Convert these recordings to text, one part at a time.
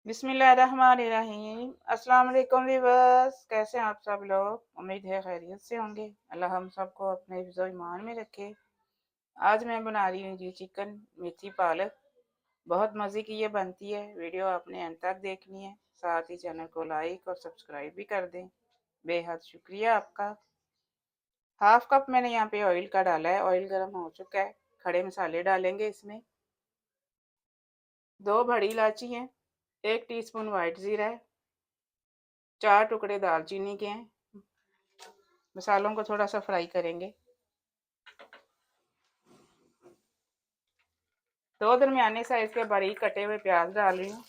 बिस्मिल्लाहिर्रहमानिर्रहीम। अस्सलाम वालेकुम व्यूअर्स, कैसे हैं आप सब लोग? उम्मीद है खैरियत से होंगे। अल्लाह हम सबको अपने हिफ्ज़ ईमान में रखे। आज मैं बना रही हूँ जी चिकन मेथी पालक। बहुत मज़े की ये बनती है। वीडियो आपने अंत तक देखनी है, साथ ही चैनल को लाइक और सब्सक्राइब भी कर दें। बेहद शुक्रिया आपका। हाफ कप मैंने यहाँ पे ऑयल का डाला है। ऑयल गर्म हो चुका है। खड़े मसाले डालेंगे इसमें। 2 बड़ी इलायची हैं, 1 टीस्पून वाइट ज़ीरा है, 4 टुकड़े दालचीनी के हैं। मसालों को थोड़ा सा फ्राई करेंगे। 2 दरमियाने साइज के बारीक कटे हुए प्याज डाल रही हूँ।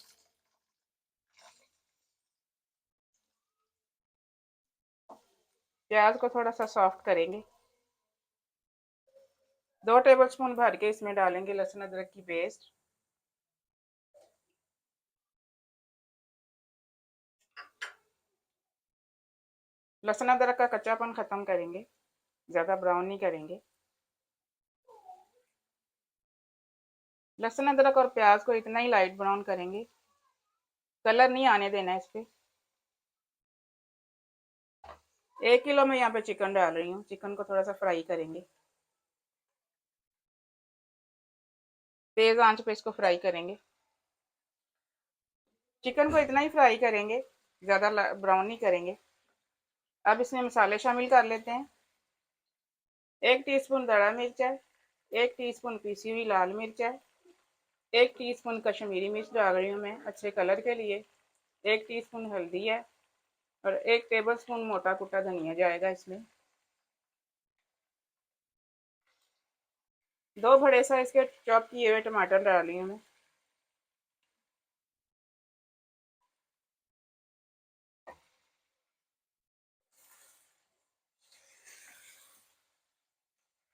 प्याज को थोड़ा सा सॉफ्ट करेंगे। 2 टेबलस्पून भर के इसमें डालेंगे लहसुन अदरक की पेस्ट। लहसुन अदरक का कच्चापन खत्म करेंगे, ज़्यादा ब्राउन नहीं करेंगे। लहसुन अदरक और प्याज को इतना ही लाइट ब्राउन करेंगे, कलर नहीं आने देना है इस पे। 1 किलो में यहाँ पे चिकन डाल रही हूँ। चिकन को थोड़ा सा फ्राई करेंगे, तेज आंच पे इसको फ्राई करेंगे। चिकन को इतना ही फ्राई करेंगे, ज़्यादा ब्राउन नहीं करेंगे। अब इसमें मसाले शामिल कर लेते हैं। 1 टीस्पून दड़ा मिर्च है, 1 टीस्पून पीसी हुई लाल मिर्च है, 1 टीस्पून कश्मीरी मिर्च डाल रही हूँ मैं अच्छे कलर के लिए, 1 टीस्पून हल्दी है और 1 टेबलस्पून मोटा कुटा धनिया जाएगा इसमें। 2 बड़े साइज के चॉप किए हुए टमाटर डाल रही हूँ मैं।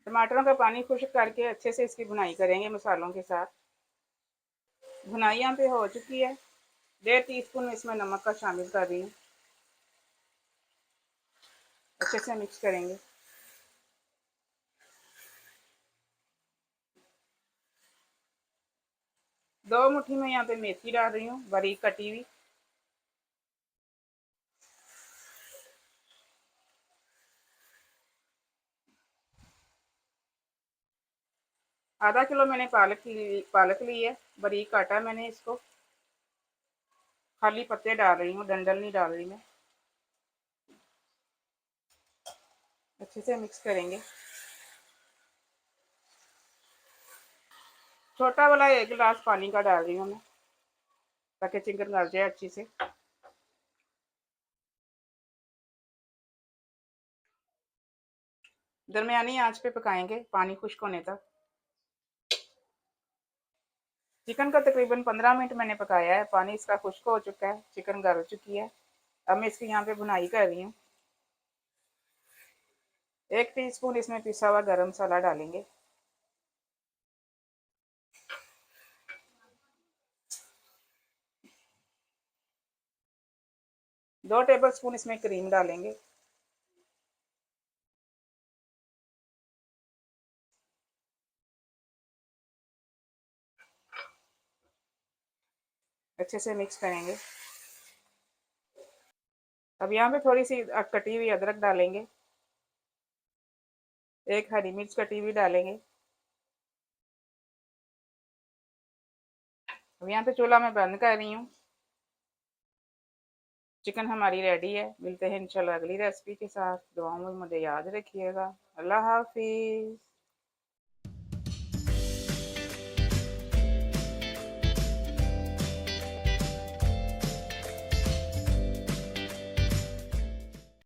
टमाटरों का पानी खुश्क करके अच्छे से इसकी भुनाई करेंगे मसालों के साथ। भुनाई यहाँ पे हो चुकी है। 1.5 टीस्पून इसमें नमक का शामिल कर रही हूँ। अच्छे से मिक्स करेंगे। दो मुट्ठी में यहाँ पे मेथी डाल रही हूँ बारीक कटी हुई। आधा किलो मैंने पालक ली है, बारीक काटा मैंने इसको। खाली पत्ते डाल रही हूँ, डंडल नहीं डाल रही मैं। अच्छे से मिक्स करेंगे। छोटा वाला 1 गिलास पानी का डाल रही हूँ मैं, ताकि चिकन गल जाए अच्छी से। दरमियानी आंच पे पकाएंगे पानी खुश्क होने तक। चिकन का तकरीबन 15 मिनट मैंने पकाया है। पानी इसका खुश्क हो चुका है, चिकन गल चुकी है। अब मैं इसकी यहाँ पे भुनाई कर रही हूँ। 1 टीस्पून इसमें पिसा हुआ गरम मसाला डालेंगे। 2 टेबलस्पून इसमें क्रीम डालेंगे। अच्छे से मिक्स करेंगे। अब यहाँ पे थोड़ी सी कटी हुई अदरक डालेंगे। 1 हरी मिर्च कटी हुई डालेंगे। अब यहाँ पे चूल्हा मैं बंद कर रही हूँ। चिकन हमारी रेडी है। मिलते हैं इंशाल्लाह अगली रेसिपी के साथ। दुआओं में मुझे याद रखिएगा। अल्लाह हाफिज़।